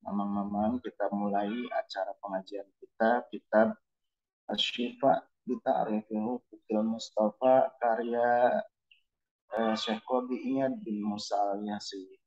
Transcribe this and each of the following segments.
Mamang-mamang, kita mulai acara pengajian kita, kitab Asy-Syifa bi Ta'rifil Huquqil Mustafa karya Syekh Qadi Iyad bin Musa Al-Yasi.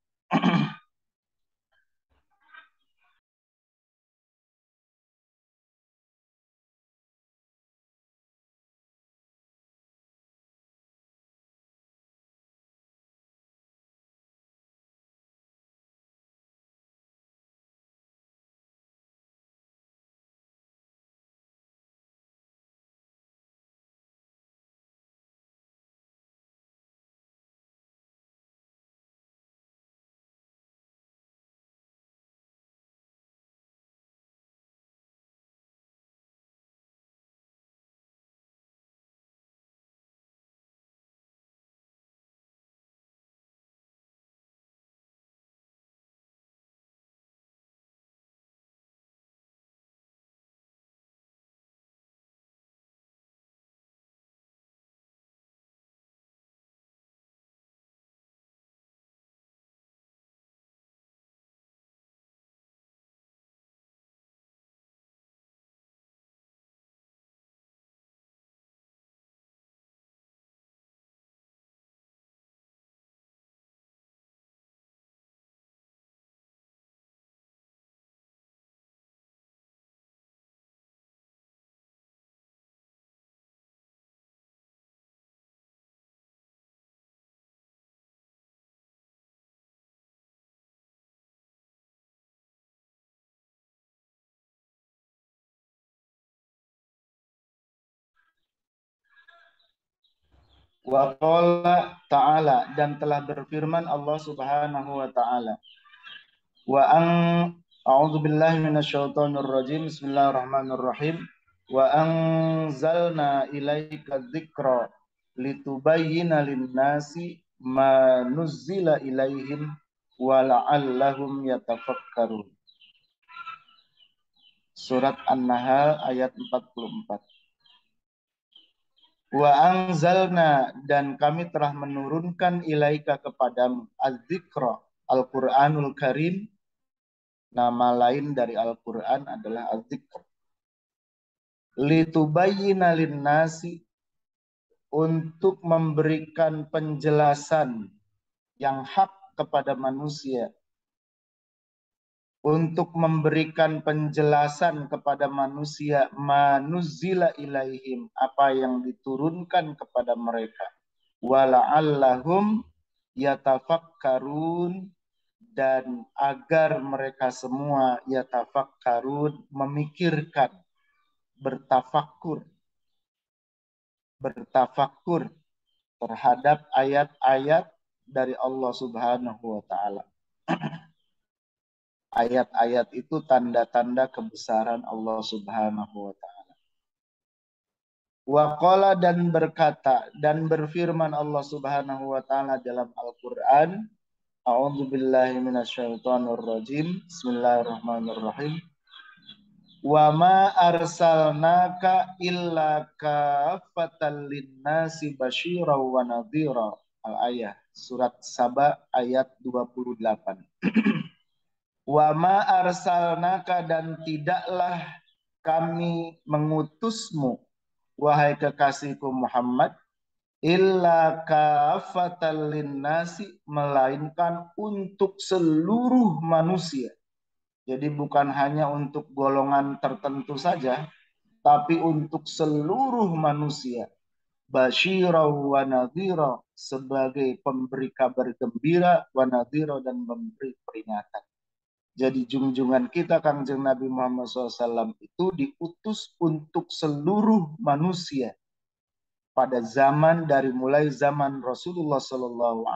Wa qala ta'ala, dan telah berfirman Allah Subhanahu wa ta'ala. Wa an a'udzu billahi minasyaitonir rajim. Bismillahirrahmanirrahim. Wa anzalna ilaika dzikra litubayyana lin-nasi ma nuzzila ilaihim wa la'allahum yatafakkarun. Surat An-Nahl ayat 44. Wa anzalna, dan kami telah menurunkan ilaika kepadamu az-dzikra, Al-Qur'anul Karim. Nama lain dari Al-Qur'an adalah az-dzikr. Litubayyina lin-nasi, untuk memberikan penjelasan yang hak kepada manusia, untuk memberikan penjelasan kepada manusia manuzzila ilaihim, apa yang diturunkan kepada mereka, wala'allahum yatafakkarun, dan agar mereka semua yatafakkarun, memikirkan, bertafakkur terhadap ayat-ayat dari Allah Subhanahu wa ta'ala. Ayat-ayat itu tanda-tanda kebesaran Allah Subhanahu wa ta'ala. Wa qala, dan berkata, dan berfirman Allah Subhanahu wa ta'ala dalam Al-Qur'an, a'udzu billahi minasyaitonir rajim. Bismillahirrahmanirrahim. Wa ma arsalnaka illa kaffatan lin-nasi basyiran wa nadhira. Al-ayah, surat Saba ayat 28. Wa ma arsalnaka, dan tidaklah kami mengutusmu, wahai kekasihku Muhammad, illa kaffatan linnasi, melainkan untuk seluruh manusia. Jadi bukan hanya untuk golongan tertentu saja, tapi untuk seluruh manusia. Basyira wa nadhira, sebagai pemberi kabar gembira, wa nadhira, dan memberi peringatan. Jadi junjungan kita Kangjeng Nabi Muhammad SAW itu diutus untuk seluruh manusia pada zaman, dari mulai zaman Rasulullah SAW.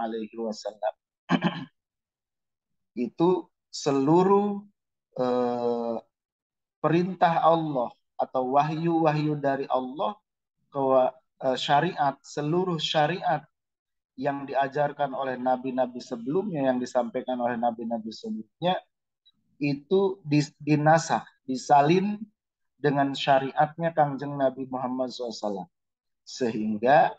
Itu seluruh perintah Allah atau wahyu-wahyu dari Allah ke syariat, seluruh syariat yang diajarkan oleh nabi-nabi sebelumnya, yang disampaikan oleh nabi-nabi sebelumnya, itu dinasah, disalin dengan syariatnya Kangjeng Nabi Muhammad SAW. Sehingga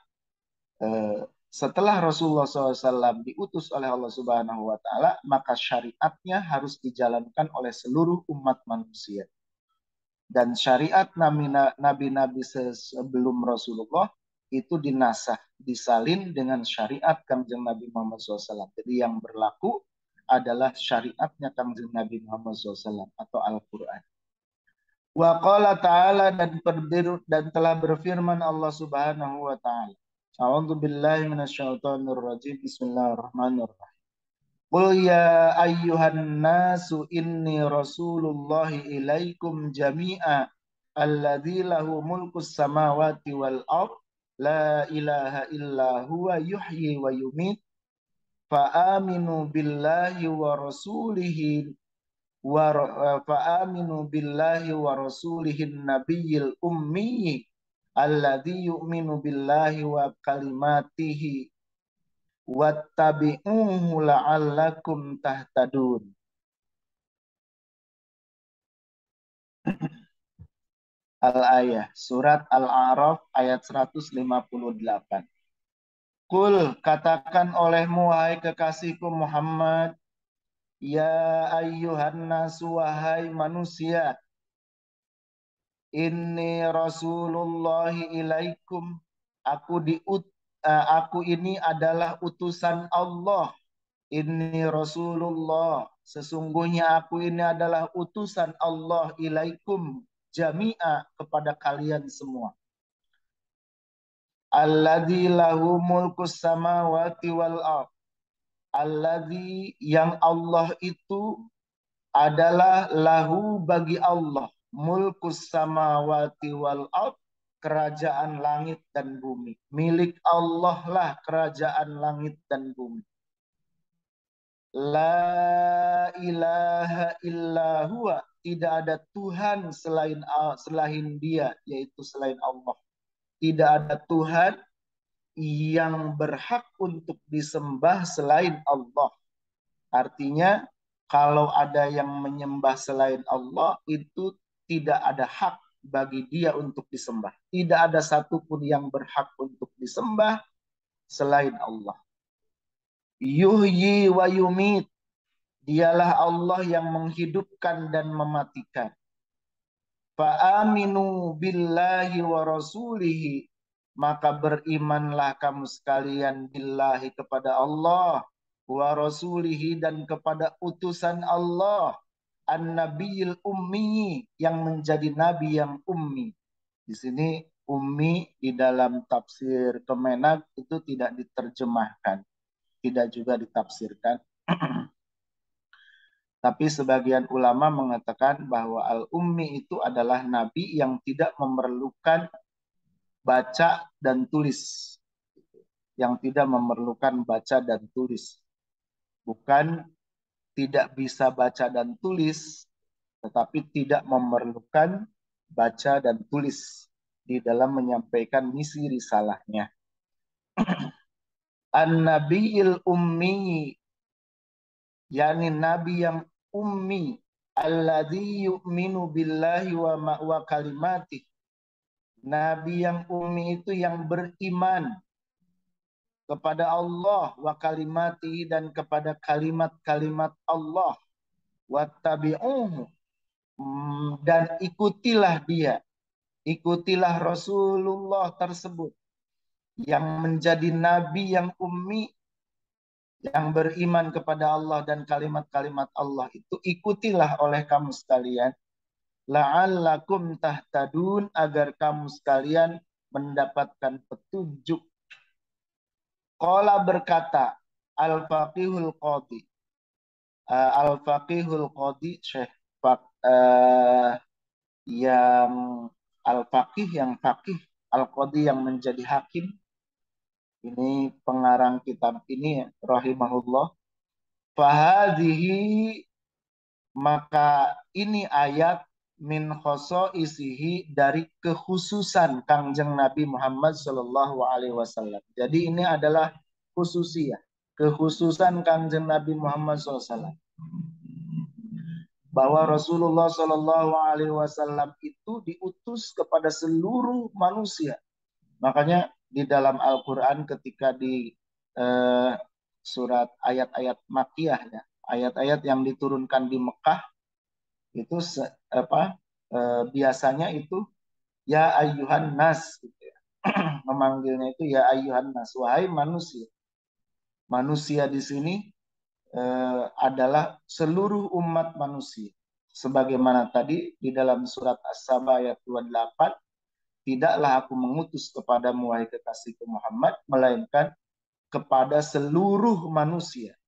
Setelah Rasulullah SAW diutus oleh Allah Subhanahu wa Ta'ala, maka syariatnya harus dijalankan oleh seluruh umat manusia. Dan syariat nabi-nabi sebelum Rasulullah itu dinasah, disalin dengan syariat Kangjeng Nabi Muhammad SAW. Jadi yang berlaku adalah syariatnya Kangjeng Nabi Muhammad SAW atau Al-Quran. Wa qala ta'ala dan telah berfirman Allah Subhanahu wa Ta'ala. A'udzu billahi minasyaitonir rajim. Bismillahirrahmanirrahim. Qul ya ayyuhan nasu inni rasulullahi ilaikum jami'a alladzi lahu mulkus samawati wal ard la ilaha illa huwa yuhyi wa yumit fa aminu billahi wa rasulihi fa'aminu billahi wa rasulihin nabiyil ummi alladzi yu'minu billahi wa kalimatihi wattabi'uhu la'allakum tahtadun. Al-Ayah, surat Al-A'raf ayat 158. Kul, katakan olehmu wahai kekasihku Muhammad, ya ayyuhan nasu wahai manusia, inni rasulullahi ilaikum, aku ini adalah utusan Allah. Inni Rasulullah, sesungguhnya aku ini adalah utusan Allah ilaikum jami'a kepada kalian semua. Alladzi lahu mulkus samawati wal ard. Alladzi yang Allah itu adalah lahu bagi Allah mulkus samawati wal ard, kerajaan langit dan bumi. Milik Allah lah kerajaan langit dan bumi. La ilaha illa huwa, tidak ada Tuhan selain dia, yaitu selain Allah. Tidak ada Tuhan yang berhak untuk disembah selain Allah. Artinya kalau ada yang menyembah selain Allah itu tidak ada hak bagi dia untuk disembah. Tidak ada satupun yang berhak untuk disembah selain Allah. Yuhyi wa yumit, dialah Allah yang menghidupkan dan mematikan. Fa'aminu billahi wa rasulihi, maka berimanlah kamu sekalian billahi kepada Allah, wa rasulihi dan kepada utusan Allah, an-nabiyil ummi yang menjadi nabi yang ummi. Di sini ummi di dalam tafsir Kemenak itu tidak diterjemahkan, tidak juga ditafsirkan. Tapi sebagian ulama mengatakan bahwa al-ummi itu adalah nabi yang tidak memerlukan baca dan tulis. Yang tidak memerlukan baca dan tulis. Bukan tidak bisa baca dan tulis, tetapi tidak memerlukan baca dan tulis di dalam menyampaikan misi risalahnya. An-nabiyil ummi, yakni nabi yang ummi, alladzi yu'minu billahi wa kalimatih. Nabi yang ummi itu yang beriman kepada Allah wa kalimatihi dan kepada kalimat-kalimat Allah. Wattabi'uhu, dan ikutilah dia. Ikutilah Rasulullah tersebut yang menjadi nabi yang ummi, yang beriman kepada Allah dan kalimat-kalimat Allah itu ikutilah oleh kamu sekalian. La'allakum tahtadun, agar kamu sekalian mendapatkan petunjuk. Qala berkata Al-Faqihul Qadhi. Al-Faqihul Qadhi Syekh yang Al-Faqih yang faqih, Al-Qadhi yang menjadi hakim. Ini pengarang kitab ini rahimahullah. Fahadhihi, maka ini ayat min khosoisihi, dari kekhususan Kangjeng Nabi Muhammad Shallallahu Alaihi Wasallam. Jadi ini adalah khususiyah, kekhususan Kangjeng Nabi Muhammad SAW. Bahwa Rasulullah Shallallahu Alaihi Wasallam itu diutus kepada seluruh manusia. Makanya di dalam Al-Quran ketika surat ayat-ayat Makkiyah ya, ayat-ayat yang diturunkan di Mekah itu biasanya itu ya ayyuhan nas gitu ya. Memanggilnya itu ya ayyuhan nas, wahai manusia. Manusia di sini adalah seluruh umat manusia. Sebagaimana tadi di dalam surat As-Saba ayat 28, tidaklah aku mengutus kepadamu wahai kekasihku Muhammad, melainkan kepada seluruh manusia.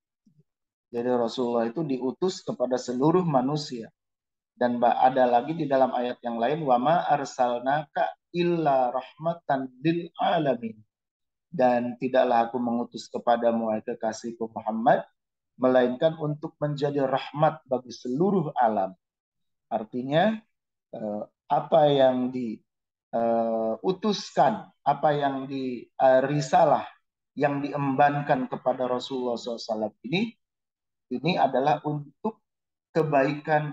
Jadi Rasulullah itu diutus kepada seluruh manusia. Dan ada lagi di dalam ayat yang lain, wama arsalnaka illa rahmatan lil alamin. Dan tidaklah aku mengutus kepadamu wahai kekasihku Muhammad, melainkan untuk menjadi rahmat bagi seluruh alam. Artinya apa yang diutuskan, apa yang di risalah yang diembankan kepada Rasulullah SAW ini adalah untuk kebaikan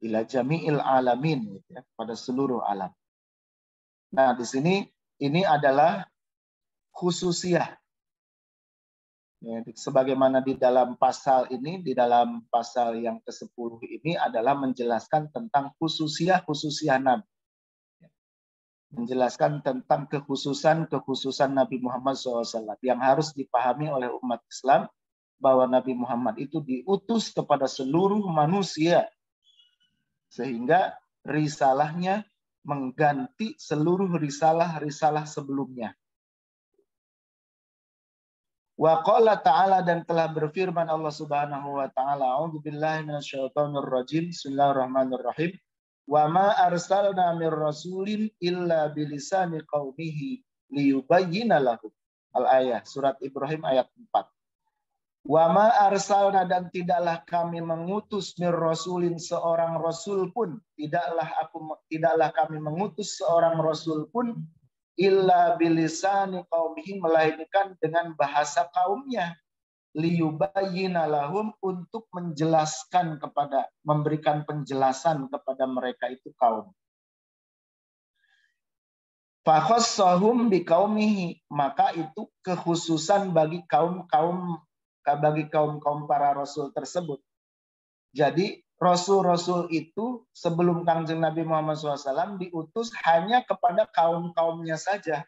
ila jami'il alamin, gitu ya, pada seluruh alam. Nah, di sini ini adalah khususiyah. Ya, sebagaimana di dalam pasal ini, di dalam pasal yang ke-10 ini adalah menjelaskan tentang khususiyah Nabi. Menjelaskan tentang kekhususan Nabi Muhammad SAW yang harus dipahami oleh umat Islam, bahwa Nabi Muhammad itu diutus kepada seluruh manusia, sehingga risalahnya mengganti seluruh risalah sebelumnya. Wa qala ta'ala, dan telah berfirman Allah Subhanahu wa taala, a'udzubillahi minasyaitonir rajim, bismillahirrahmanirrahim. Wa ma arsalna mir rasulin illa bilisani qaumihi liyubayyina lahum. Al-ayah, surat Ibrahim ayat 4. Wa ma arsalna, dan tidaklah kami mengutus mir rasulin seorang rasul pun, tidaklah kami mengutus seorang rasul pun illa bilisani qaumihi, melainkan dengan bahasa kaumnya, liyubayyina lahum, untuk menjelaskan memberikan penjelasan kepada mereka itu kaum. Fakhassahum biqaumihi, maka itu kekhususan bagi kaum para rasul tersebut. Jadi rasul-rasul itu sebelum Kangjeng Nabi Muhammad SAW diutus hanya kepada kaum-kaumnya saja.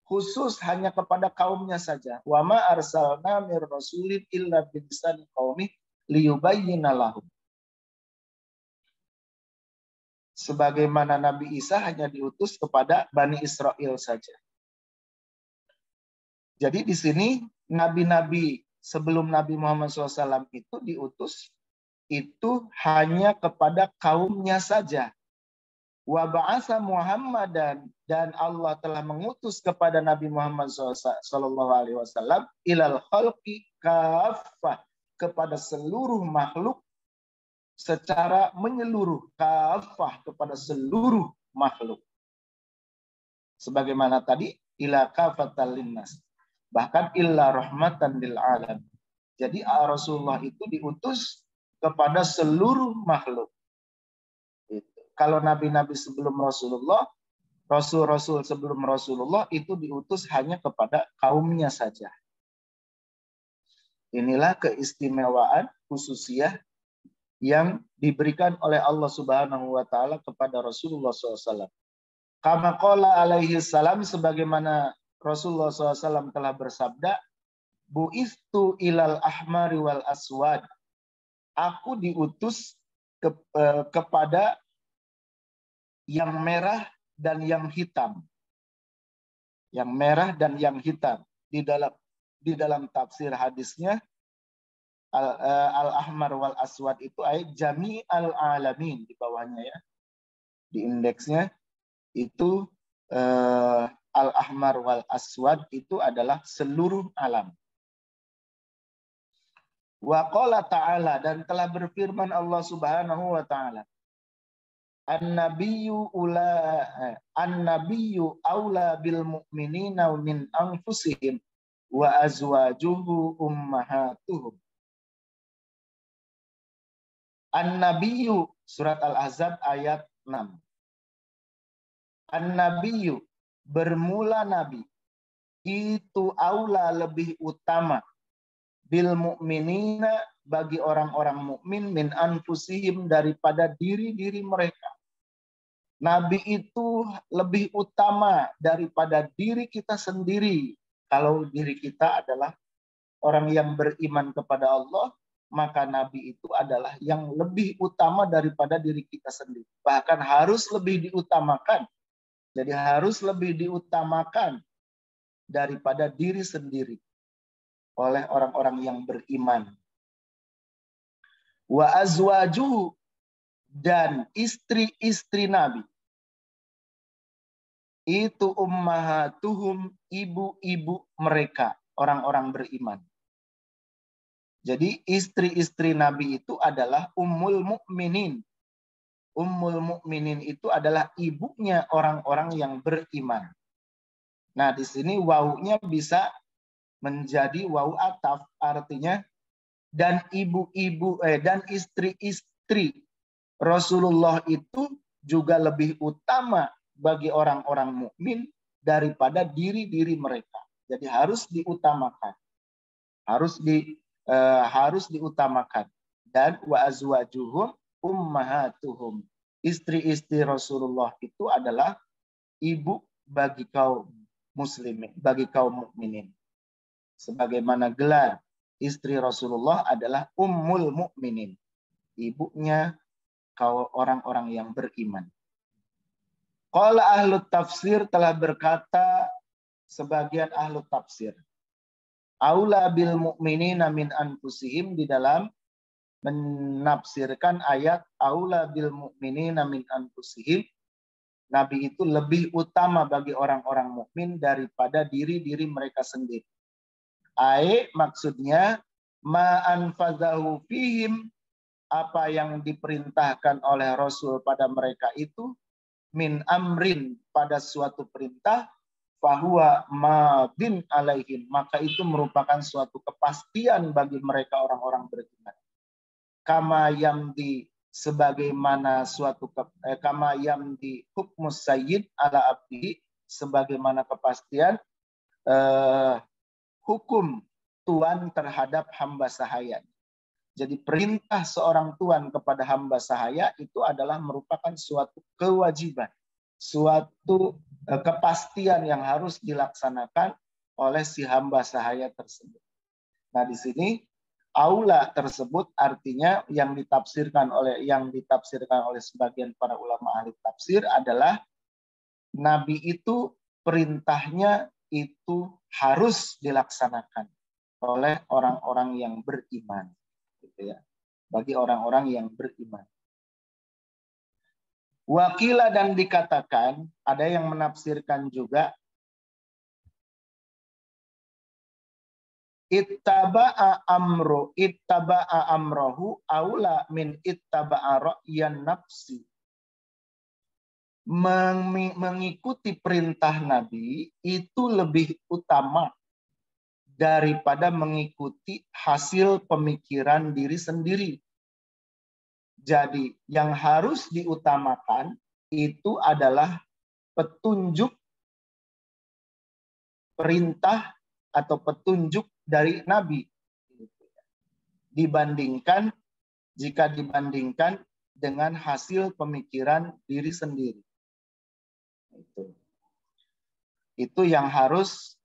Khusus hanya kepada kaumnya saja. Wa ma arsalna mir rasulin illa bilisani qaumi liyubayyina lahum. Sebagaimana Nabi Isa hanya diutus kepada Bani Israel saja. Jadi di sini nabi-nabi sebelum Nabi Muhammad SAW itu diutus itu hanya kepada kaumnya saja. Wa ba'asa Muhammadan, dan Allah telah mengutus kepada Nabi Muhammad SAW ilal khalqi kaffah, kepada seluruh makhluk secara menyeluruh, kaffah, kepada seluruh makhluk. Sebagaimana tadi ila kafatal linnas, bahkan illa rahmatan lil alam. Jadi Rasulullah itu diutus kepada seluruh makhluk. Kalau nabi-nabi sebelum Rasulullah, rasul-rasul sebelum Rasulullah itu diutus hanya kepada kaumnya saja. Inilah keistimewaan khususiyah yang diberikan oleh Allah Subhanahu wa taala kepada Rasulullah SAW. Kama qala alaihi salam, sebagaimana Rasulullah SAW telah bersabda, bu'istu ilal ahmari wal aswad. Aku diutus kepada yang merah dan yang hitam. Yang merah dan yang hitam. Di dalam tafsir hadisnya, al-ahmar wal aswad itu ayat jami al-alamin di bawahnya ya. Di indeksnya itu al-ahmar wal aswad itu adalah seluruh alam. Wa qala ta'ala, dan telah berfirman Allah Subhanahu wa taala, An-nabiyyu aula bil mu'minina min anfusihim wa azwajuhu ummahatuhum. An-nabiyyu, surat Al-Ahzab ayat 6. An-nabiyyu, bermula nabi, itu aula lebih utama bil mu'minina, bagi orang-orang mukmin, min anfusihim, daripada diri-diri mereka. Nabi itu lebih utama daripada diri kita sendiri. Kalau diri kita adalah orang yang beriman kepada Allah, maka Nabi itu adalah yang lebih utama daripada diri kita sendiri. Bahkan harus lebih diutamakan. Jadi harus lebih diutamakan daripada diri sendiri oleh orang-orang yang beriman. Wa azwajuhu, dan istri-istri Nabi itu ummahatuhum, ibu-ibu mereka, orang-orang beriman. Jadi istri-istri Nabi itu adalah ummul mukminin. Ummul mukminin itu adalah ibunya orang-orang yang beriman. Nah, di sini wawunya bisa menjadi wawu ataf, artinya dan ibu-ibu dan istri-istri Rasulullah itu juga lebih utama bagi orang-orang mukmin daripada diri-diri mereka. Jadi harus diutamakan. Harus diutamakan. Dan wa azwajuhum ummahatuhum. Istri-istri Rasulullah itu adalah ibu bagi kaum muslimin, bagi kaum mukminin. Sebagaimana gelar istri Rasulullah adalah ummul mukminin, ibunya kaum orang-orang yang beriman. Qala ahlu tafsir, telah berkata sebagian ahlu tafsir, aula bil mu'minina min anfusihim, di dalam menafsirkan ayat aula bil mu'minina min anfusihim, Nabi itu lebih utama bagi orang-orang mukmin daripada diri-diri mereka sendiri. Maksudnya ma anfazahu fihim, apa yang diperintahkan oleh Rasul pada mereka itu, min amrin, pada suatu perintah, fahuwa madin alaihim, maka itu merupakan suatu kepastian bagi mereka orang-orang beriman. Kama yamdi, sebagaimana suatu kama yamdi hukmus sayyid ala abdi, sebagaimana kepastian hukum tuan terhadap hamba sahaya. Jadi perintah seorang tuan kepada hamba sahaya itu adalah merupakan suatu kewajiban, suatu kepastian yang harus dilaksanakan oleh si hamba sahaya tersebut. Nah, di sini aula tersebut artinya yang ditafsirkan oleh sebagian para ulama ahli tafsir adalah Nabi itu perintahnya itu harus dilaksanakan oleh orang-orang yang beriman. Gitu ya, bagi orang-orang yang beriman. Wakila, dan dikatakan, ada yang menafsirkan juga, ittaba'a amrohu aula min ittaba'a ra'yan nafsi. Mengikuti perintah Nabi itu lebih utama daripada mengikuti hasil pemikiran diri sendiri. Jadi yang harus diutamakan itu adalah petunjuk perintah atau petunjuk dari Nabi. Jika dibandingkan dengan hasil pemikiran diri sendiri. Itu yang harus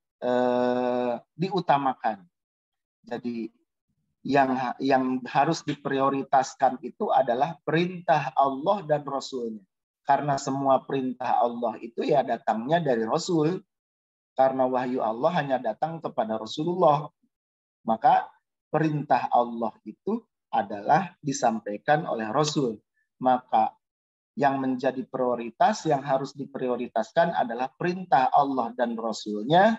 diutamakan. Jadi yang harus diprioritaskan itu adalah perintah Allah dan Rasulnya. Karena semua perintah Allah itu ya datangnya dari Rasul. Karena wahyu Allah hanya datang kepada Rasulullah. Maka perintah Allah itu adalah disampaikan oleh Rasul. Maka yang menjadi prioritas, yang harus diprioritaskan adalah perintah Allah dan Rasulnya,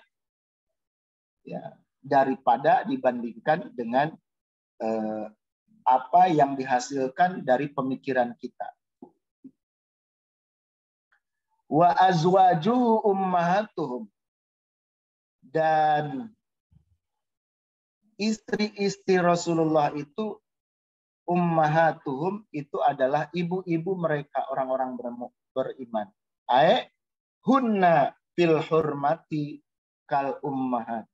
ya, daripada dibandingkan dengan apa yang dihasilkan dari pemikiran kita. Wa azwajuhu ummahatuhum, dan istri-istri Rasulullah itu ummahatuhum, itu adalah ibu-ibu mereka, orang-orang beriman. hunna fil hurmati kal ummahat.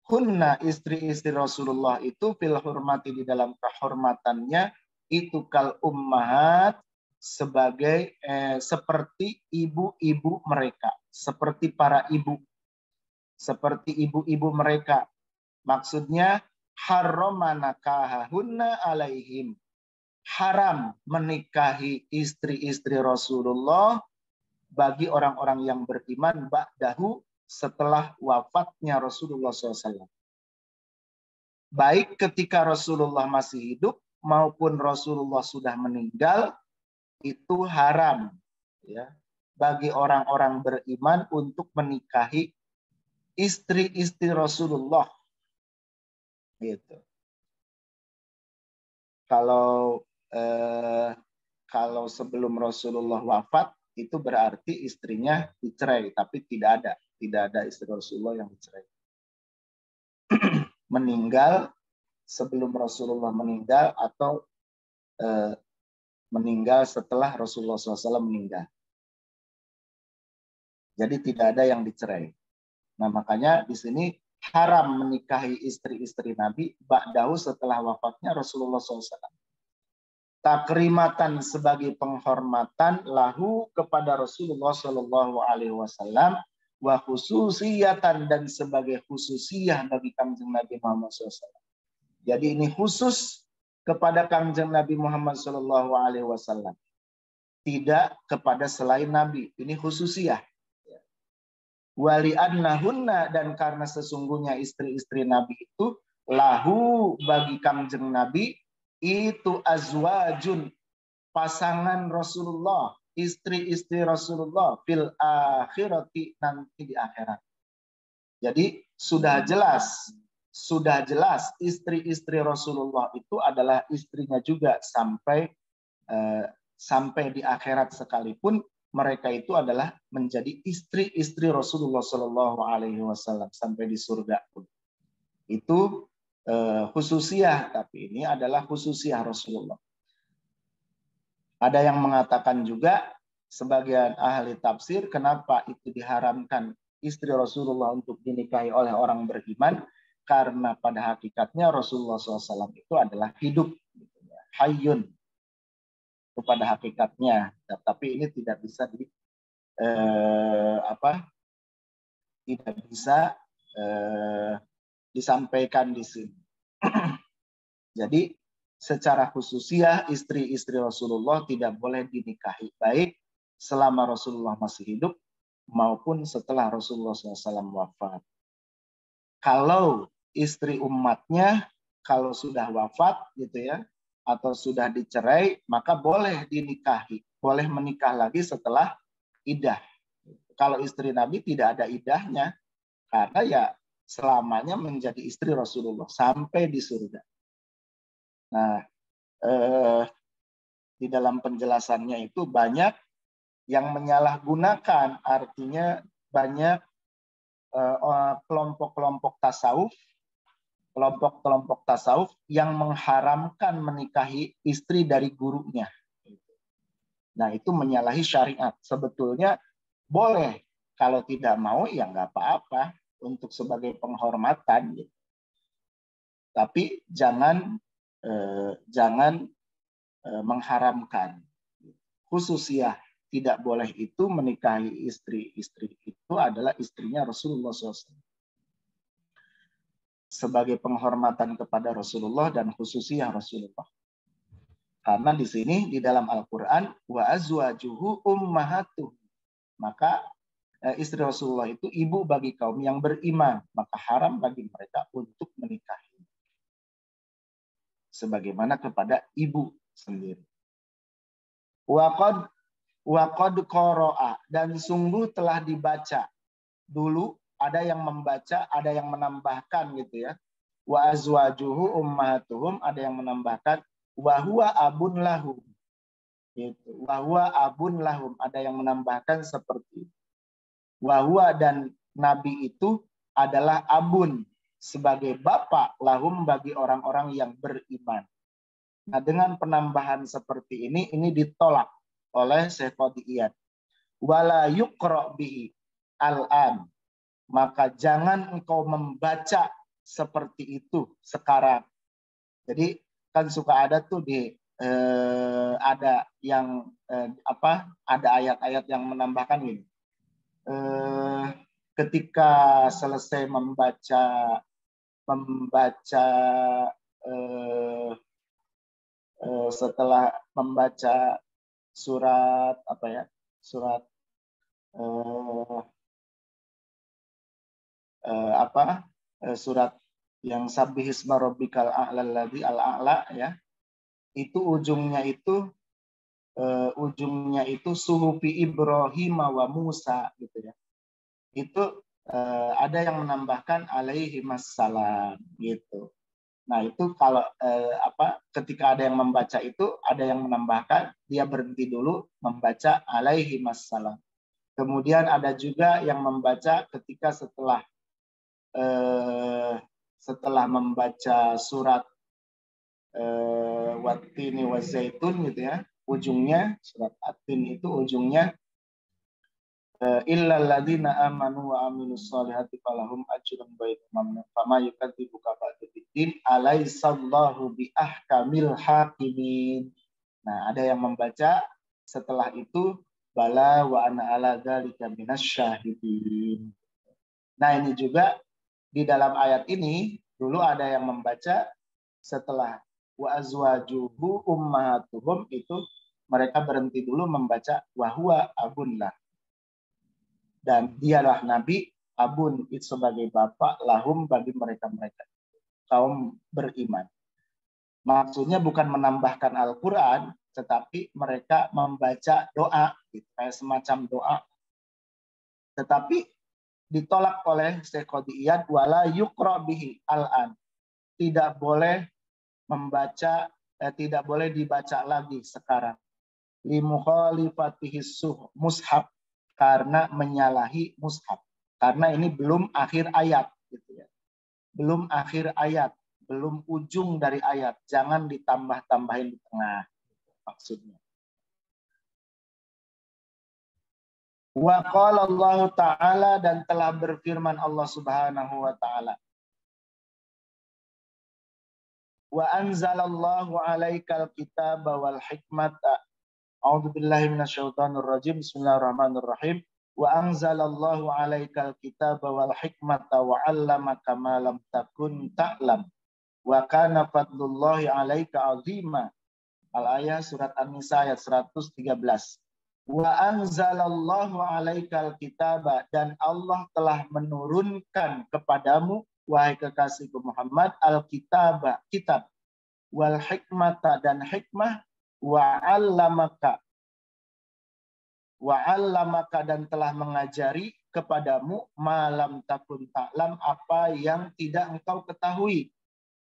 Hunna istri-istri Rasulullah itu fil hurmati di dalam kehormatannya itu kal ummahat sebagai seperti ibu-ibu mereka, seperti para ibu, seperti ibu-ibu mereka. Maksudnya harromanakahahunna alaihim, haram menikahi istri-istri Rasulullah bagi orang-orang yang beriman ba'dahu setelah wafatnya Rasulullah SAW. Baik ketika Rasulullah masih hidup maupun Rasulullah sudah meninggal, itu haram ya bagi orang-orang beriman untuk menikahi istri-istri Rasulullah. Gitu. Kalau sebelum Rasulullah wafat itu berarti istrinya dicerai, tapi tidak ada istri Rasulullah yang dicerai. Meninggal sebelum Rasulullah meninggal atau meninggal setelah Rasulullah SAW meninggal. Jadi tidak ada yang dicerai. Nah makanya di sini haram menikahi istri-istri Nabi ba'dahu setelah wafatnya Rasulullah SAW. Takrimatan sebagai penghormatan lahu kepada Rasulullah Shallallahu Alaihi Wasallam, wa khususiyatan dan sebagai khususiyah bagi kanjeng Nabi Muhammad SAW. Jadi ini khusus kepada kanjeng Nabi Muhammad Shallallahu Alaihi Wasallam, tidak kepada selain Nabi. Ini khususiyah. Wali annahunna dan karena sesungguhnya istri-istri Nabi itu lahu bagi kanjeng Nabi itu azwajun pasangan Rasulullah, istri-istri Rasulullah fil akhirati nanti di akhirat. Jadi sudah jelas istri-istri Rasulullah itu adalah istrinya juga sampai di akhirat sekalipun mereka itu adalah menjadi istri-istri Rasulullah Shallallahu Alaihi Wasallam sampai di surga pun. Itu khususiyah, tapi ini adalah khususiyah Rasulullah. Ada yang mengatakan juga sebagian ahli tafsir kenapa itu diharamkan istri Rasulullah untuk dinikahi oleh orang beriman, karena pada hakikatnya Rasulullah SAW itu adalah hidup, hayyun itu pada hakikatnya, tapi ini tidak bisa disampaikan di sini. Jadi secara khususiah istri-istri Rasulullah tidak boleh dinikahi baik selama Rasulullah masih hidup maupun setelah Rasulullah SAW wafat. Kalau istri umatnya kalau sudah wafat gitu ya atau sudah dicerai maka boleh dinikahi, boleh menikah lagi setelah iddah. Kalau istri Nabi tidak ada iddahnya karena ya selamanya menjadi istri Rasulullah sampai di surga. Nah, di dalam penjelasannya itu banyak yang menyalahgunakan, artinya banyak kelompok-kelompok tasawuf yang mengharamkan menikahi istri dari gurunya. Nah, itu menyalahi syariat. Sebetulnya boleh, kalau tidak mau ya nggak apa-apa untuk sebagai penghormatan. Gitu. Tapi jangan mengharamkan. Khususnya tidak boleh itu menikahi istri-istri itu adalah istrinya Rasulullah SAW. Sebagai penghormatan kepada Rasulullah dan khususnya Rasulullah. Karena di sini di dalam Al-Quran wa azwajuhu ummahatuh. Maka istri Rasulullah itu ibu bagi kaum yang beriman, maka haram bagi mereka untuk menikahi. Sebagaimana kepada ibu sendiri. Waqad qara'a dan sungguh telah dibaca. Dulu ada yang membaca, ada yang menambahkan gitu ya. Wa azwajuhu ummahatuhum, ada yang menambahkan wa huwa abun lahum. Gitu. Wa huwa abun lahum, ada yang menambahkan seperti itu. Wa huwa dan Nabi itu adalah abun, sebagai bapak lahum bagi orang-orang yang beriman. Nah, dengan penambahan seperti ini ditolak oleh Syekh Qadhi Iyad. wala yuqra bihi al-an, maka jangan engkau membaca seperti itu sekarang. Jadi kan suka ada tuh di ada yang ada ayat-ayat yang menambahkan gini. Ketika selesai membaca setelah membaca surat surat yang sabbihisma rabbikal a'lal ladzi al-a'la ya, itu ujungnya itu suhufi Ibrahim wa Musa gitu ya. Itu ada yang menambahkan alaihi wassalam gitu. Nah, itu kalau ketika ada yang membaca itu, ada yang menambahkan, dia berhenti dulu membaca alaihi wassalam. Kemudian ada juga yang membaca ketika setelah membaca surat Wattini wazaitun gitu ya, ujungnya surat At-Tin itu ujungnya illal ladzina amanu wa amilus solihati falahum ajrun ghairu mamnun fama yukadzibuka ba'da biddin alaisallahu bi ahkamil hakimin. Nah, ada yang membaca setelah itu bala wa ana ala dzalika minasyahidin. Nah, ini juga di dalam ayat ini dulu ada yang membaca setelah wa azwajuhu ummahatuhum, itu mereka berhenti dulu membaca wa huwa abunlah, dan dialah nabi, abun itu sebagai bapak, lahum bagi mereka-mereka kaum beriman. Maksudnya bukan menambahkan Al-Quran, tetapi mereka membaca doa, gitu, kayak semacam doa. Tetapi ditolak oleh Syekh Qadiyat, wala yuqra bihi al-an, tidak boleh membaca, tidak boleh dibaca lagi sekarang. Li mukhalifatihi mushaf, karena menyalahi mushaf. Karena ini belum akhir ayat gitu ya. Belum akhir ayat, belum ujung dari ayat. Jangan ditambah-tambahin di tengah maksudnya. Wa qala Allah Ta'ala, dan telah berfirman Allah Subhanahu wa taala. Wa anzalallahu 'alaikal kitaba wal hikmata. A'udzubillahi minasyaitonir rajim. Bismillahirrahmanirrahim. Wa anzalallahu 'alaikal kitaba wal hikmata wa 'allamaka ma lam takun ta'lam. Wa kana fadlullahi 'alaika 'azima. Al-ayah surat An-Nisa ayat 113. Wa anzalallahu 'alaikal kitaba, dan Allah telah menurunkan kepadamu wahai kekasihku Muhammad al-kitaba, kitab, wal hikmata, dan hikmah, wa 'allamaka, dan telah mengajari kepadamu malam takun ta'lam, apa yang tidak engkau ketahui.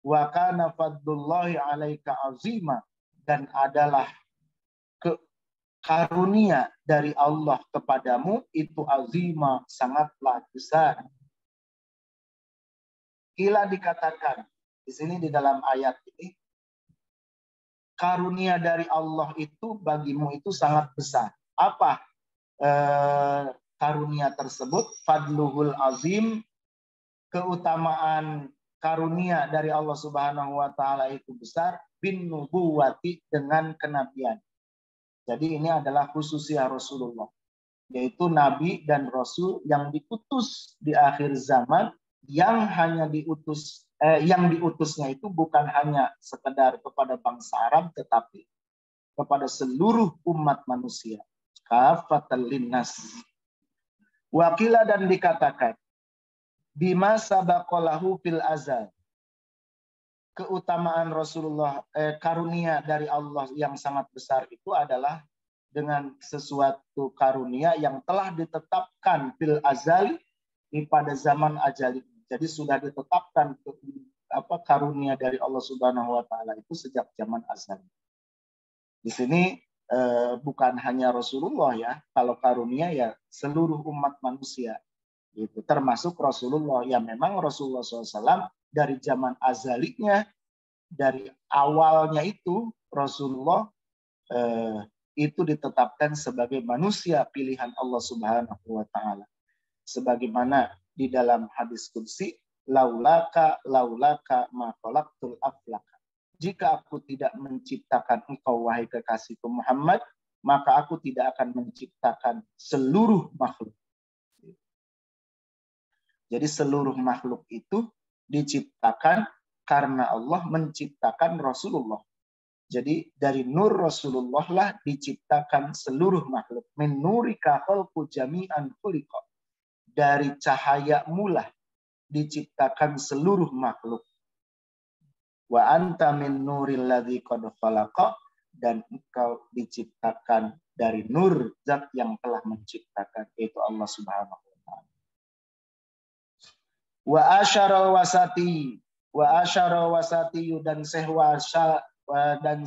Wa kana fadlullahi 'alaika 'azima, dan adalah karunia dari Allah kepadamu itu azima, sangatlah besar. Kila dikatakan di sini di dalam ayat ini, karunia dari Allah itu bagimu itu sangat besar. Apa karunia tersebut? Fadluhul azim, keutamaan karunia dari Allah Subhanahu wa taala itu besar, bin nubuwati, dengan kenabian. Jadi ini adalah khususnya Rasulullah, yaitu nabi dan rasul yang diutus di akhir zaman, yang diutusnya itu bukan hanya sekedar kepada bangsa Arab, tetapi kepada seluruh umat manusia. Kafatan linnas. Wakila, dan dikatakan, bima sabaqalahu fil azal, keutamaan Rasulullah, karunia dari Allah yang sangat besar itu adalah dengan sesuatu karunia yang telah ditetapkan fil azali, pada zaman ajali. Jadi sudah ditetapkan karunia dari Allah Subhanahu wa taala itu sejak zaman azali. Di sini bukan hanya Rasulullah ya, kalau karunia ya seluruh umat manusia. Itu termasuk Rasulullah, ya memang Rasulullah SAW dari zaman azalinya, dari awalnya itu Rasulullah itu ditetapkan sebagai manusia pilihan Allah Subhanahu wa taala. Sebagaimana di dalam hadis qudsi, laulaka ma khalaqtul aflaka. Jika aku tidak menciptakan engkau wahai kekasihku Muhammad, maka aku tidak akan menciptakan seluruh makhluk. Jadi seluruh makhluk itu diciptakan karena Allah menciptakan Rasulullah. Jadi dari nur Rasulullah lah diciptakan seluruh makhluk. Min nurika khalqu jami'an khuliqa. Dari cahaya mula diciptakan seluruh makhluk. Wa anta min nuril ladzi qad khalaqa, dan engkau diciptakan dari nur zat yang telah menciptakan, yaitu Allah Subhanahu wa taala. Wa asyara wasati dan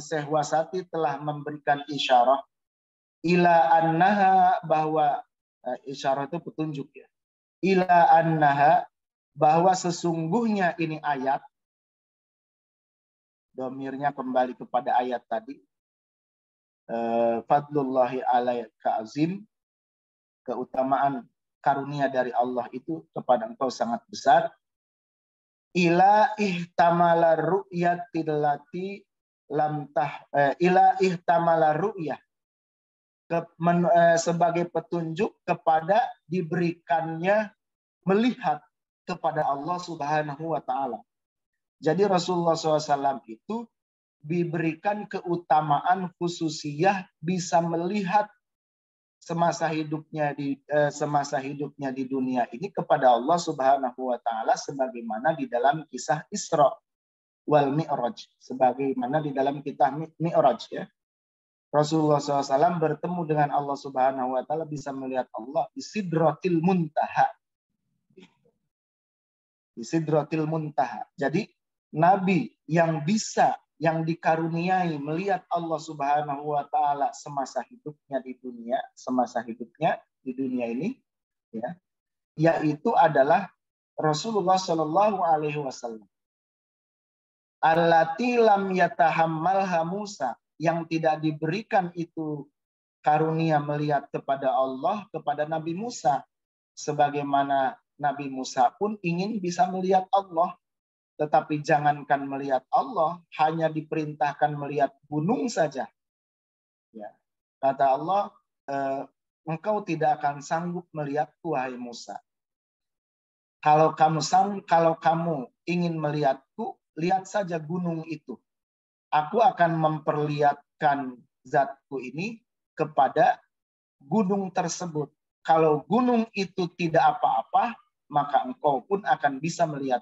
Syekh Wasati telah memberikan isyarah ila annaha, bahwa isyarah itu petunjuk ya. Ila annaha, bahwa sesungguhnya ini ayat, domirnya kembali kepada ayat tadi, fadlullahi alaika azim, keutamaan karunia dari Allah itu kepada engkau sangat besar. Ila ihtamala ru'yatillati ila ihtamala ru'yah, sebagai petunjuk kepada diberikannya melihat kepada Allah Subhanahu wa taala. Jadi Rasulullah SAW itu diberikan keutamaan khususiyah bisa melihat semasa hidupnya di dunia ini kepada Allah Subhanahu wa taala, sebagaimana di dalam kisah Isra wal Mi'raj, sebagaimana di dalam kisah Mi'raj ya. Rasulullah SAW bertemu dengan Allah Subhanahu wa taala, bisa melihat Allah di Sidratil Muntaha. Di Sidratil Muntaha. Jadi Nabi yang dikaruniai melihat Allah Subhanahu wa taala semasa hidupnya di dunia ini ya, yaitu adalah Rasulullah Shallallahu alaihi wasallam. Allati lam yatahammalha Musa, yang tidak diberikan itu karunia melihat kepada Allah kepada Nabi Musa, sebagaimana Nabi Musa pun ingin bisa melihat Allah. Tetapi jangankan melihat Allah, hanya diperintahkan melihat gunung saja. Ya. Kata Allah, engkau tidak akan sanggup melihatku, wahai Musa. Kalau kamu ingin melihatku, lihat saja gunung itu. Aku akan memperlihatkan zatku ini kepada gunung tersebut. Kalau gunung itu tidak apa-apa, maka engkau pun akan bisa melihat.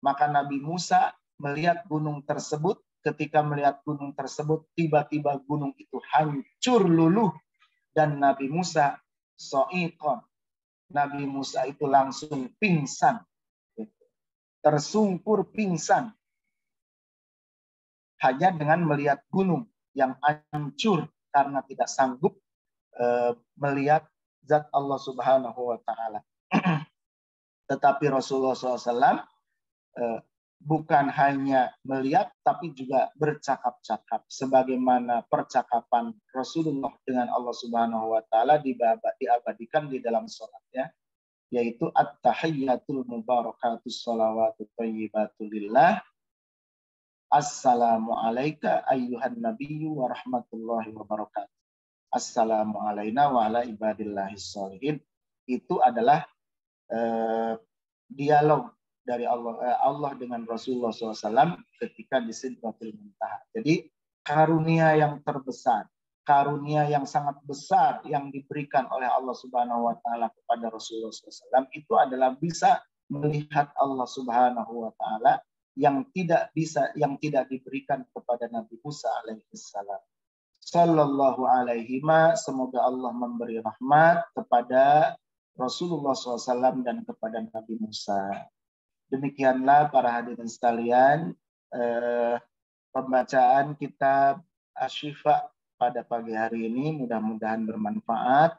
Maka Nabi Musa melihat gunung tersebut. Ketika melihat gunung tersebut, tiba-tiba gunung itu hancur luluh. Dan Nabi Musa so'ikon. Nabi Musa itu langsung pingsan. Tersungkur pingsan. Hanya dengan melihat gunung yang hancur karena tidak sanggup melihat zat Allah Subhanahu wa ta'ala. Tetapi Rasulullah SAW bukan hanya melihat, tapi juga bercakap-cakap, sebagaimana percakapan Rasulullah dengan Allah Subhanahu wa taala diabadikan di dalam salatnya, yaitu at-tahiyyatul mubarakatus shalawatut thayyibatu lillah, assalamu alayka ayyuhan nabiyyu wa rahmatullahi wa barakatuh, assalamu alayna wa ala ibadillahis sholihin. Itu adalah dialog dari Allah dengan Rasulullah SAW ketika di Sidratul Muntaha. Jadi karunia yang terbesar, karunia yang sangat besar yang diberikan oleh Allah Subhanahu wa taala kepada Rasulullah SAW itu adalah bisa melihat Allah Subhanahu wa taala yang tidak diberikan kepada Nabi Musa alaihissalam. Sallallahu alaihi wa, semoga Allah memberi rahmat kepada Rasulullah SAW dan kepada Nabi Musa. Demikianlah para hadirin sekalian, pembacaan kitab Asy-Syifa pada pagi hari ini mudah-mudahan bermanfaat,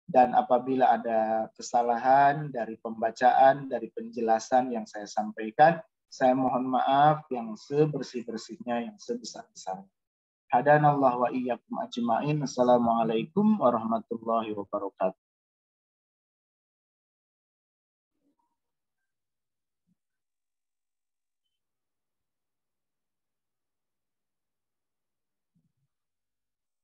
dan apabila ada kesalahan dari pembacaan, dari penjelasan yang saya sampaikan, saya mohon maaf yang sebersih-bersihnya, yang sebesar-besarnya. Hadanallah wa iyyakum ajmain. Assalamualaikum warahmatullahi wabarakatuh.